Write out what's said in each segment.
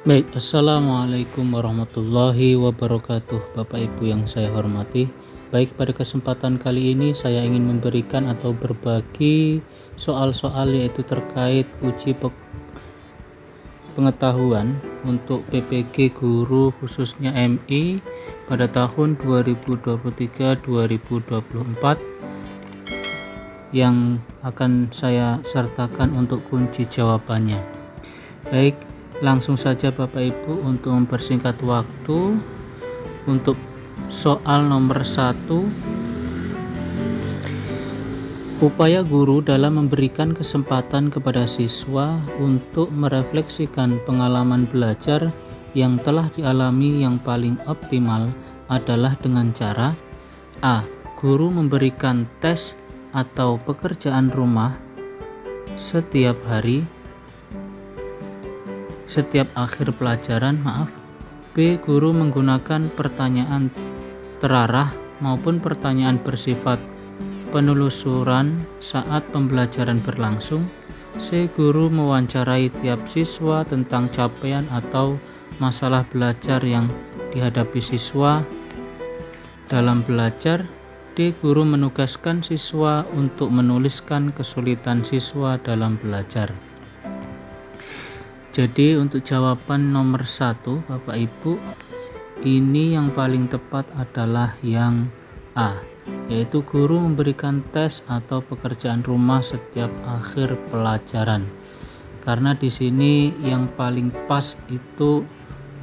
Baik, assalamualaikum warahmatullahi wabarakatuh, Bapak Ibu yang saya hormati. Baik, pada kesempatan kali ini saya ingin memberikan atau berbagi soal-soal yaitu terkait uji pengetahuan untuk PPG guru khususnya MI pada tahun 2023-2024 yang akan saya sertakan untuk kunci jawabannya. Baik, langsung saja Bapak Ibu untuk mempersingkat waktu. Untuk soal nomor 1, upaya guru dalam memberikan kesempatan kepada siswa untuk merefleksikan pengalaman belajar yang telah dialami yang paling optimal adalah dengan cara A. Guru memberikan tes atau pekerjaan rumah setiap akhir pelajaran. B. Guru menggunakan pertanyaan terarah maupun pertanyaan bersifat penelusuran saat pembelajaran berlangsung. C. Guru mewawancarai tiap siswa tentang capaian atau masalah belajar yang dihadapi siswa dalam belajar. D. Guru menugaskan siswa untuk menuliskan kesulitan siswa dalam belajar. Jadi untuk jawaban nomor 1 Bapak Ibu, ini yang paling tepat adalah yang A, yaitu guru memberikan tes atau pekerjaan rumah setiap akhir pelajaran. Karena di sini yang paling pas itu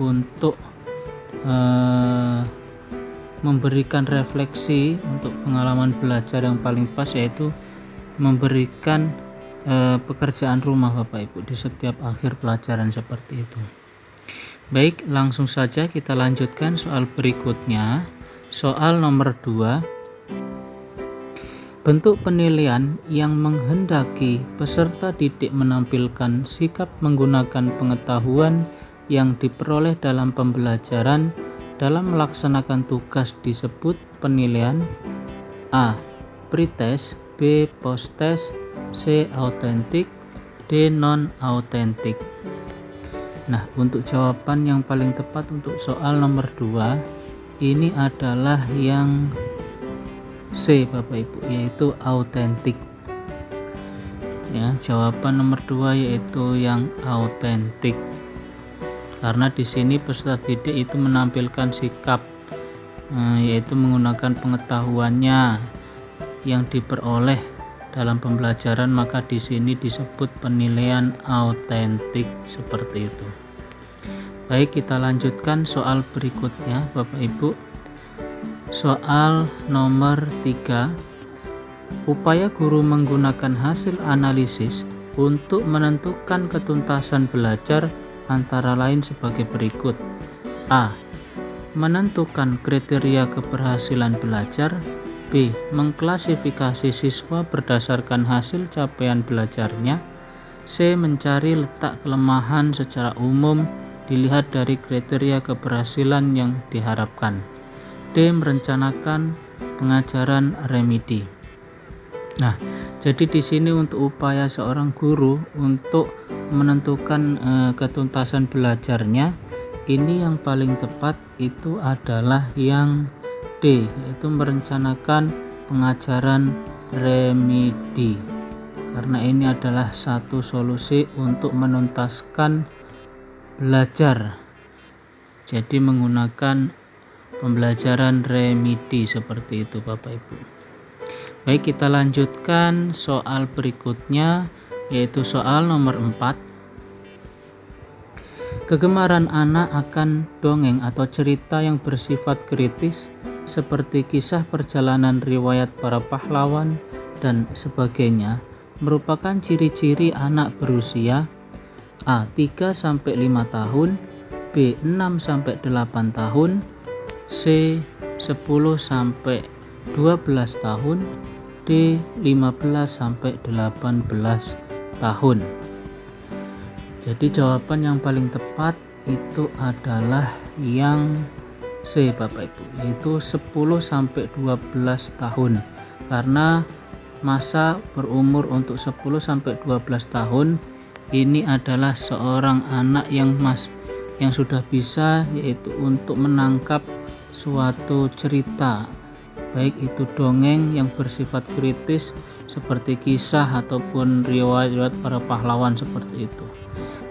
untuk memberikan refleksi untuk pengalaman belajar yang paling pas, yaitu memberikan pekerjaan rumah Bapak Ibu di setiap akhir pelajaran seperti itu. Baik, langsung saja kita lanjutkan soal berikutnya. Soal nomor 2, bentuk penilaian yang menghendaki peserta didik menampilkan sikap menggunakan pengetahuan yang diperoleh dalam pembelajaran dalam melaksanakan tugas disebut penilaian A. Pretest, B. Post-test, C. Autentik, D. non-autentik. Nah, untuk jawaban yang paling tepat untuk soal nomor 2 ini adalah yang C Bapak Ibu, yaitu autentik. Ya, jawaban nomor 2 yaitu yang autentik. Karena di sini peserta didik itu menampilkan sikap yaitu menggunakan pengetahuannya yang diperoleh dalam pembelajaran, maka di sini disebut penilaian autentik seperti itu. Baik, kita lanjutkan soal berikutnya Bapak Ibu. Soal nomor 3, upaya guru menggunakan hasil analisis untuk menentukan ketuntasan belajar antara lain sebagai berikut. A. Menentukan kriteria keberhasilan belajar. B. Mengklasifikasi siswa berdasarkan hasil capaian belajarnya. C. Mencari letak kelemahan secara umum dilihat dari kriteria keberhasilan yang diharapkan. D. Merencanakan pengajaran remedi. Nah, jadi di sini untuk upaya seorang guru untuk menentukan ketuntasan belajarnya, ini yang paling tepat itu adalah yang D, yaitu merencanakan pengajaran remedi. Karena ini adalah satu solusi untuk menuntaskan belajar. Jadi menggunakan pembelajaran remedi seperti itu Bapak Ibu. Baik, kita lanjutkan soal berikutnya, yaitu soal nomor 4. Kegemaran anak akan dongeng atau cerita yang bersifat kritis seperti kisah perjalanan riwayat para pahlawan dan sebagainya merupakan ciri-ciri anak berusia A. 3-5 tahun, B. 6-8 tahun, C. 10-12 tahun, D. 15-18 tahun. Jadi jawaban yang paling tepat itu adalah yang C Bapak Ibu, yaitu 10-12 tahun. Karena masa berumur untuk 10-12 tahun ini adalah seorang anak yang sudah bisa, yaitu untuk menangkap suatu cerita, baik itu dongeng yang bersifat kritis seperti kisah ataupun riwayat para pahlawan seperti itu.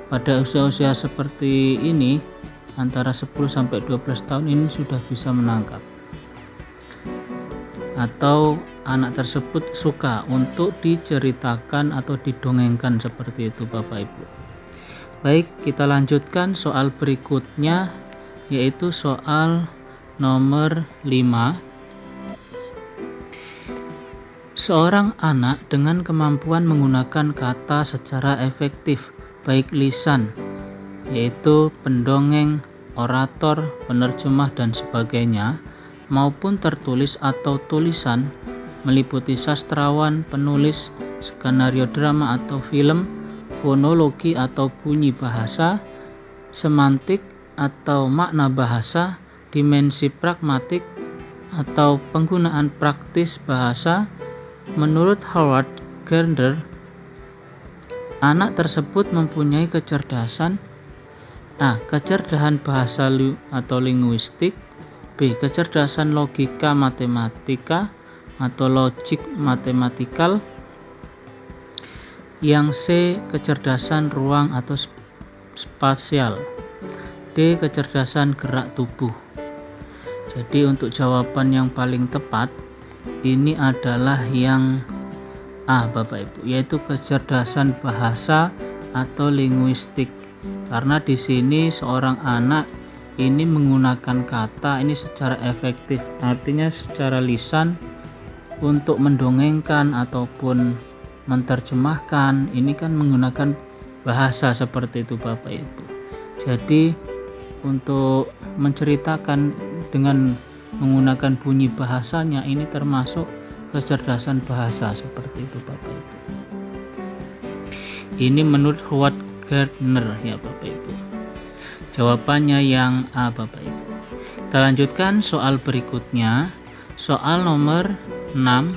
Pada usia-usia seperti ini, antara 10-12 tahun ini sudah bisa menangkap, atau anak tersebut suka untuk diceritakan atau didongengkan seperti itu Bapak Ibu. Baik, kita lanjutkan soal berikutnya, yaitu soal nomor 5. Seorang anak dengan kemampuan menggunakan kata secara efektif, baik lisan, yaitu pendongeng, orator, penerjemah dan sebagainya, maupun tertulis atau tulisan, meliputi sastrawan, penulis, skenario drama atau film, fonologi atau bunyi bahasa, semantik atau makna bahasa, dimensi pragmatik atau penggunaan praktis bahasa. Menurut Howard Gardner, anak tersebut mempunyai kecerdasan: A. Kecerdasan bahasa atau linguistik, B. Kecerdasan logika matematika atau logic matematikal, yang C. Kecerdasan ruang atau spasial, D. Kecerdasan gerak tubuh. Jadi untuk jawaban yang paling tepat ini adalah yang A Bapak Ibu, yaitu kecerdasan bahasa atau linguistik. Karena di sini seorang anak ini menggunakan kata ini secara efektif, artinya secara lisan untuk mendongengkan ataupun menerjemahkan, ini kan menggunakan bahasa seperti itu Bapak Ibu. Jadi untuk menceritakan dengan menggunakan bunyi bahasanya ini termasuk kecerdasan bahasa seperti itu Bapak Ibu. Ini menurut Howard Gardner ya Bapak Ibu. Jawabannya yang A Bapak Ibu. Kita lanjutkan soal berikutnya, soal nomor 6.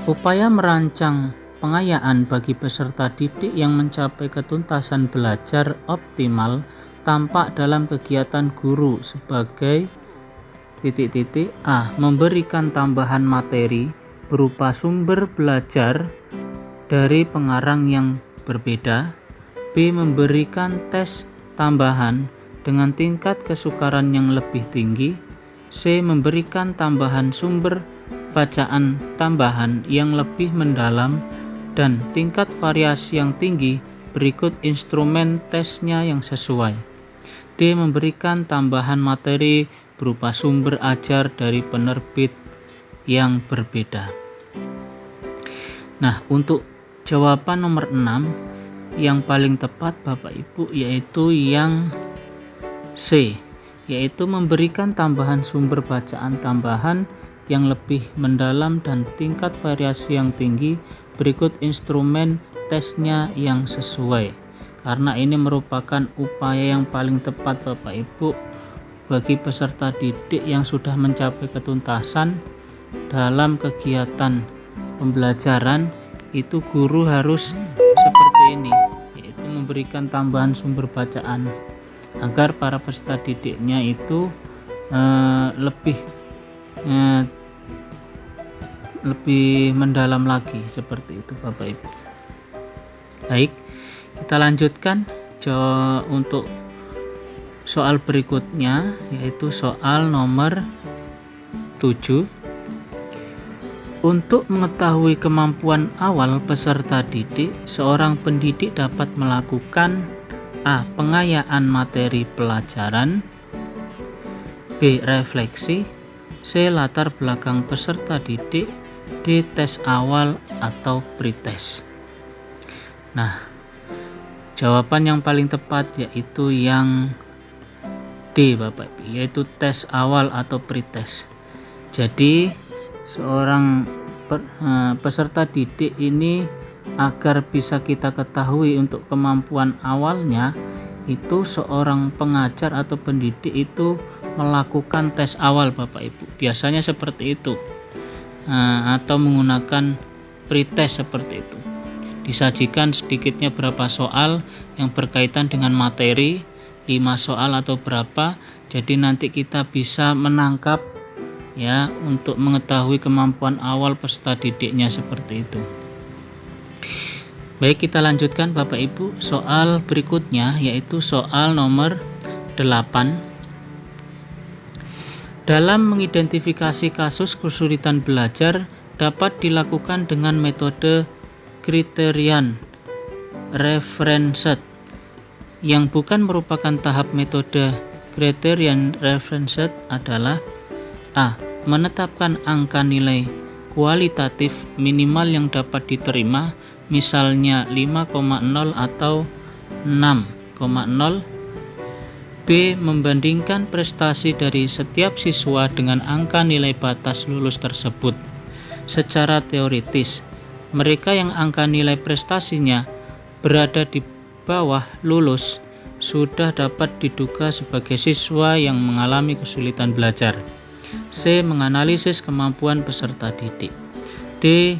Upaya merancang pengayaan bagi peserta didik yang mencapai ketuntasan belajar optimal tampak dalam kegiatan guru sebagai A. Memberikan tambahan materi berupa sumber belajar dari pengarang yang berbeda, B. Memberikan tes tambahan dengan tingkat kesukaran yang lebih tinggi, C. Memberikan tambahan sumber bacaan tambahan yang lebih mendalam dan tingkat variasi yang tinggi berikut instrumen tesnya yang sesuai, D. Memberikan tambahan materi berupa sumber ajar dari penerbit yang berbeda. Nah, untuk jawaban nomor 6 yang paling tepat Bapak Ibu yaitu yang C, yaitu memberikan tambahan sumber bacaan tambahan yang lebih mendalam dan tingkat variasi yang tinggi berikut instrumen tesnya yang sesuai. Karena ini merupakan upaya yang paling tepat Bapak Ibu bagi peserta didik yang sudah mencapai ketuntasan dalam kegiatan pembelajaran, itu guru harus seperti ini, yaitu memberikan tambahan sumber bacaan agar para peserta didiknya itu lebih mendalam lagi seperti itu Bapak Ibu. Baik, kita lanjutkan untuk soal berikutnya, yaitu soal nomor 7. Untuk mengetahui kemampuan awal peserta didik, seorang pendidik dapat melakukan A. Pengayaan materi pelajaran, B. Refleksi, C. Latar belakang peserta didik, D. Tes awal atau pretest. Nah, jawaban yang paling tepat yaitu yang D Bapak Ibu, yaitu tes awal atau pretest. Jadi seorang peserta didik ini agar bisa kita ketahui untuk kemampuan awalnya, itu seorang pengajar atau pendidik itu melakukan tes awal Bapak Ibu, biasanya seperti itu, atau menggunakan pretest seperti itu. disajikan sedikitnya berapa soal yang berkaitan dengan materi, 5 soal atau berapa. Jadi nanti kita bisa menangkap ya untuk mengetahui kemampuan awal peserta didiknya seperti itu. Baik, kita lanjutkan Bapak Ibu. Soal berikutnya yaitu soal nomor 8. Dalam mengidentifikasi kasus kesulitan belajar dapat dilakukan dengan metode kriterian referenced yang bukan merupakan tahap metode kriterian referenced adalah A. Menetapkan angka nilai kualitatif minimal yang dapat diterima, misalnya 5,0 atau 6,0. B. Membandingkan prestasi dari setiap siswa dengan angka nilai batas lulus tersebut. Secara teoritis, mereka yang angka nilai prestasinya berada di bawah lulus sudah dapat diduga sebagai siswa yang mengalami kesulitan belajar. C. Menganalisis kemampuan peserta didik. D.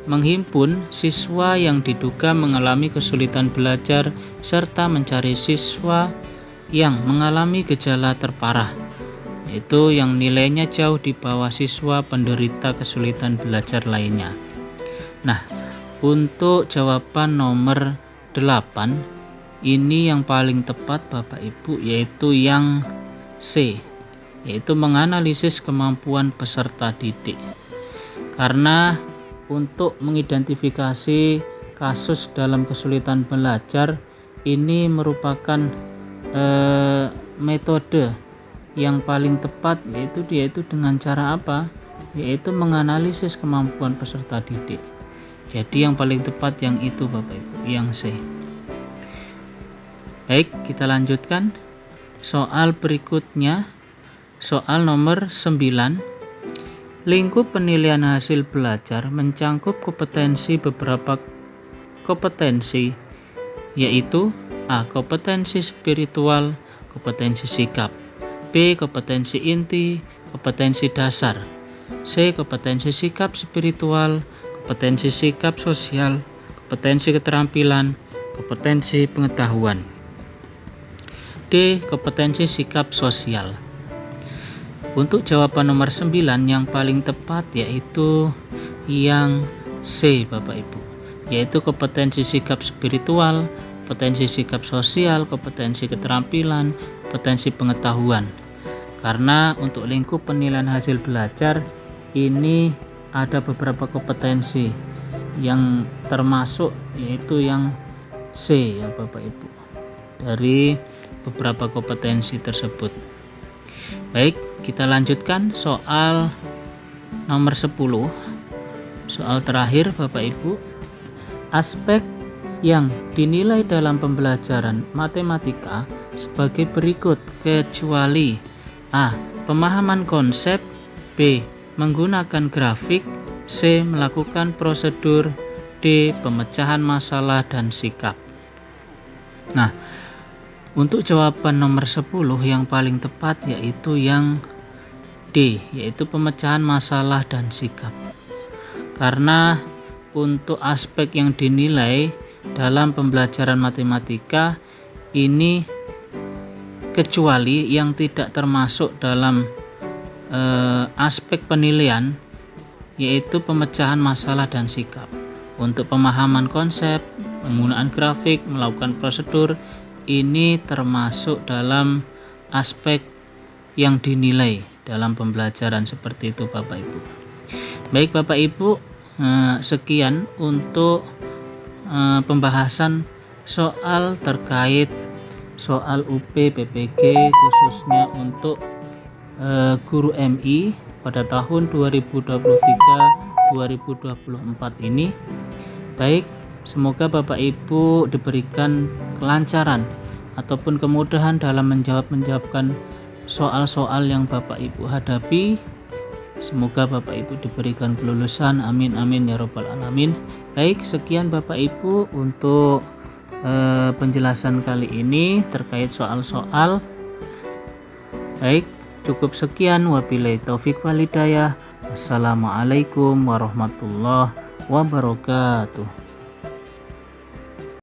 Menghimpun siswa yang diduga mengalami kesulitan belajar serta mencari siswa yang mengalami gejala terparah, yaitu yang nilainya jauh di bawah siswa penderita kesulitan belajar lainnya. Nah, untuk jawaban nomor 8 ini yang paling tepat Bapak Ibu, yaitu yang C, yaitu menganalisis kemampuan peserta didik. Karena untuk mengidentifikasi kasus dalam kesulitan belajar ini merupakan metode yang paling tepat, yaitu dengan cara apa? Yaitu menganalisis kemampuan peserta didik. Jadi yang paling tepat yang itu Bapak Ibu, yang C. Baik, kita lanjutkan. Soal berikutnya, soal nomor 9. Lingkup penilaian hasil belajar mencangkup beberapa kompetensi, yaitu A. Kompetensi spiritual, kompetensi sikap. B. Kompetensi inti, kompetensi dasar. C. Kompetensi sikap spiritual, kompetensi sikap sosial, kompetensi keterampilan, kompetensi pengetahuan. D. Kompetensi sikap sosial. Untuk jawaban nomor 9 yang paling tepat yaitu yang C Bapak Ibu, yaitu kompetensi sikap spiritual, kompetensi sikap sosial, kompetensi keterampilan, kompetensi pengetahuan. Karena untuk lingkup penilaian hasil belajar ini ada beberapa kompetensi yang termasuk yaitu yang C ya Bapak Ibu, dari beberapa kompetensi tersebut. Baik, kita lanjutkan soal nomor 10. Soal terakhir Bapak Ibu. Aspek yang dinilai dalam pembelajaran matematika sebagai berikut, kecuali A. Pemahaman konsep, B. Menggunakan grafik, C. Melakukan prosedur, D. Pemecahan masalah dan sikap. Nah, untuk jawaban nomor 10 yang paling tepat yaitu yang D, yaitu pemecahan masalah dan sikap. Karena untuk aspek yang dinilai dalam pembelajaran matematika ini kecuali yang tidak termasuk dalam aspek penilaian, yaitu pemecahan masalah dan sikap. Untuk pemahaman konsep, penggunaan grafik, melakukan prosedur, ini termasuk dalam aspek yang dinilai dalam pembelajaran seperti itu Bapak Ibu. Baik Bapak Ibu, sekian untuk pembahasan soal terkait soal UP PPG khususnya untuk guru MI pada tahun 2023-2024 ini. Baik, semoga Bapak Ibu diberikan kelancaran ataupun kemudahan dalam menjawabkan soal-soal yang Bapak Ibu hadapi. Semoga Bapak Ibu diberikan kelulusan, amin amin ya robbal alamin. Baik, sekian Bapak Ibu untuk penjelasan kali ini terkait soal-soal. Baik, cukup sekian, wabillahi taufik wal hidayah. Wassalamualaikum warahmatullahi wabarakatuh.